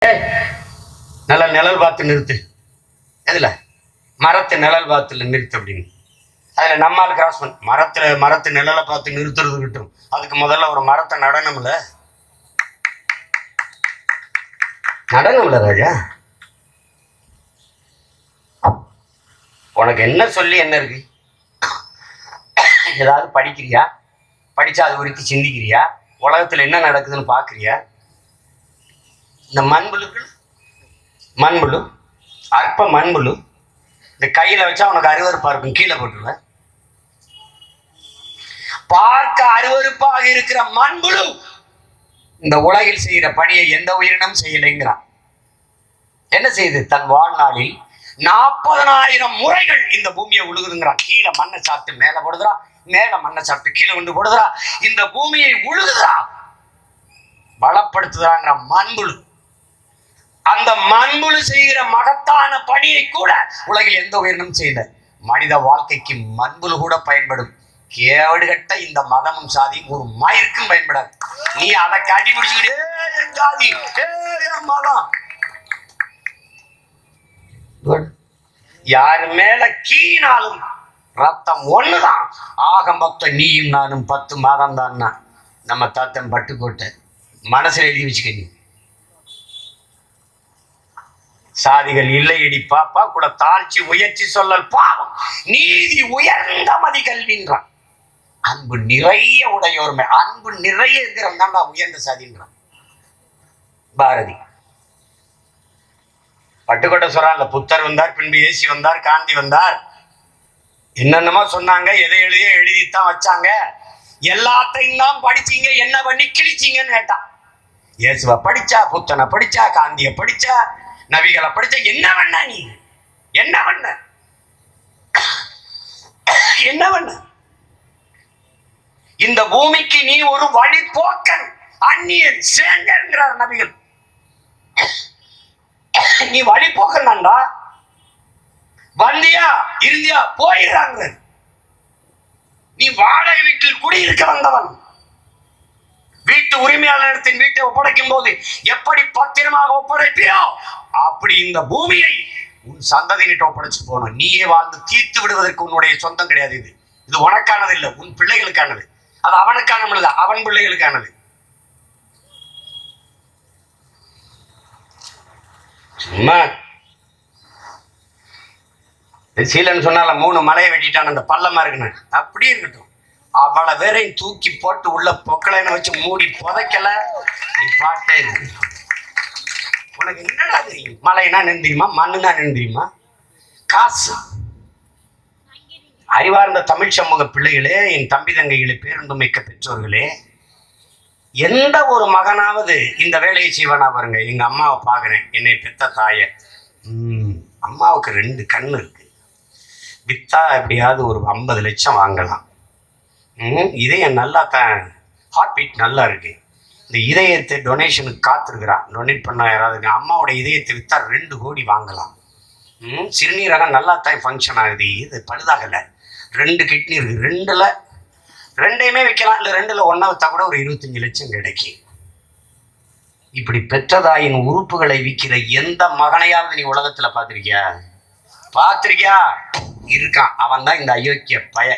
நல்ல நிழல் பார்த்து நிறுத்து. எதுல? மரத்து நிழல் பார்த்துல நிறுத்து அப்படின்னு. அதுல நம்மால் கிராஸ் பண்ண மரத்து நிழலை பார்த்து நிறுத்துறது கிட்டும். அதுக்கு முதல்ல ஒரு மரத்தை நடனம்ல ராஜா. உனக்கு என்ன சொல்லி என்ன இருக்கு? ஏதாவது படிக்கிறியா? படிச்சா அது குறித்து சிந்திக்கிறியா? உலகத்துல என்ன நடக்குதுன்னு பாக்குறியா? இந்த மண்புழு அற்ப மண்புழு இந்த கையில வச்சா உனக்கு அருவருப்பா இருக்கும், கீழே போட்டுருவேன். பார்க்க அருவருப்பாக இருக்கிற மண்புழு இந்த உலகில் செய்கிற பணியை எந்த உயிரினம் செய்யலைங்கிறான். என்ன செய்யுது? தன் வாழ்நாளில் 40,000 முறைகள் இந்த பூமியை உழுகுதுங்கிறான். கீழே மண்ணை சாப்பிட்டு மேல போடுதுறா, மேல மண்ணை சாப்பிட்டு கீழே கொண்டு போடுதுறா. இந்த பூமியை உழுகுதுறா, பலப்படுத்துறாங்கிற மண்புழு. அந்த மண்புழு செய்கிற மகத்தான பணியை கூட உலகில் எந்த உயிரினம் செய்யல. மனித வாழ்க்கைக்கு மண்புழு கூட பயன்படும். கேடுகட்ட இந்த மதமும் சாதியும் ஒரு மயிருக்கும் பயன்படாது. நீ அதை கட்டி பிடிச்சுக்கிட்டு மதம் யாரு மேல கீனாலும் ரத்தம் ஒண்ணுதான். ஆக மொத்தம் நீயும் நானும் 10 மாதம் தான். நம்ம தாத்தன் பட்டுக்கோட்டை மனசுல எழுதி வச்சுக்க. சாதிகள் இல்லை எடி பாப்பா கூட தாழ்ச்சி உயர்ச்சி சொல்லல் பாவம், நீதி உயர்ந்த மதி கல்வின்றான். அன்பு நிறைய உடையோர்மை, அன்பு நிறைய இருக்கிறவன் தான்டா உயர்ந்த சாதின்றான் பாரதி. பட்டுக்கோட்டை சொல்றான்ல, புத்தர் வந்தார், பின்பு ஏசி வந்தார், காந்தி வந்தார், என்னென்னமோ சொன்னாங்க. எதை எழுதித்தான் வச்சாங்க. எல்லாத்தையும் தான் படிச்சீங்க, என்ன பண்ணி கிழிச்சிங்கன்னு கேட்டான். இயேசுவை படிச்சா, புத்தனை படிச்சா, காந்தியை படிச்சா, நபிகளை படிச்சா, என்ன பண்ண நீ? என்ன பண்ண? என்ன பண்ண? இந்த பூமிக்கு நீ ஒரு வழிபோக்கன், அந்நியன், சேங்கர்ங்கிறார் நபிகள். நீ வழிபோக்கன் தான்டா. வந்தியா இருந்தியா போயிடுறாங்க. நீ வாடகை வீட்டில் குடியிருக்க வந்தவன். வீட்டு உரிமையாளரிடத்தின் வீட்டை ஒப்படைக்கும் போது எப்படி பத்திரமாக ஒப்படைப்பியோ அப்படி இந்த பூமியை உன் சந்ததியிட்ட ஒப்படைச்சு போகணும். நீயே வாழ்ந்து தீர்த்து விடுவதற்கு உன்னுடைய சொந்தம் கிடையாது. இது உனக்கானது இல்லை, உன் பிள்ளைகளுக்கானது. அது அவனுக்கானது, அவன் பிள்ளைகளுக்கானது. சும்மா சீலன்னு சொன்னால 3 மலையை வெட்டிட்டான், அந்த பள்ளமா இருக்குன்னு அப்படி இருக்கட்டும். அவளை வேறையும் தூக்கி போட்டு உள்ள பொக்கலைன்னு வச்சு மூடி புதைக்கல. நீ பாட்டே இருக்கு. உனக்கு என்னடா தெரியும்? மலைன்னா நின்றுமா, மண்ணுனா நின்றுமா? காசு. அறிவார்ந்த தமிழ் சமூக பிள்ளைகளே, என் தம்பி தங்கைகளே, பேருந்து மிக்க பெற்றோர்களே, எந்த ஒரு மகனாவது இந்த வேலையை செய்வானா பாருங்க. எங்க அம்மாவை பார்க்குறேன், என்னை பெத்த தாய. அம்மாவுக்கு 2 கண்ணு இருக்கு. வித்தா எப்படியாவது ஒரு 50 லட்சம் வாங்கலாம். இதயம் நல்லா தான், ஹார்ட் பீட் நல்லா இருக்கு. இந்த இதயத்தை டொனேஷனுக்கு காத்திருக்கிறான். டொனேட் பண்ண யாராவது அம்மாவோட இதயத்தை விற்றா 2 கோடி வாங்கலாம். சிறுநீரகம் நல்லா தான் ஃபங்க்ஷன் ஆகுது. இது பழுதாகலை. 2 கிட்னி இருக்கு. 2யுமே வைக்கலாம். இல்லை 2ல் 1 விற்றா கூட ஒரு 25 லட்சம் கிடைக்கும். இப்படி பெற்றதாயின் உறுப்புகளை விற்கிற எந்த மகனையாவது நீ உலகத்துல பார்த்திருக்கியா? இருக்கான். அவன் தான் இந்த அயோக்கிய பய.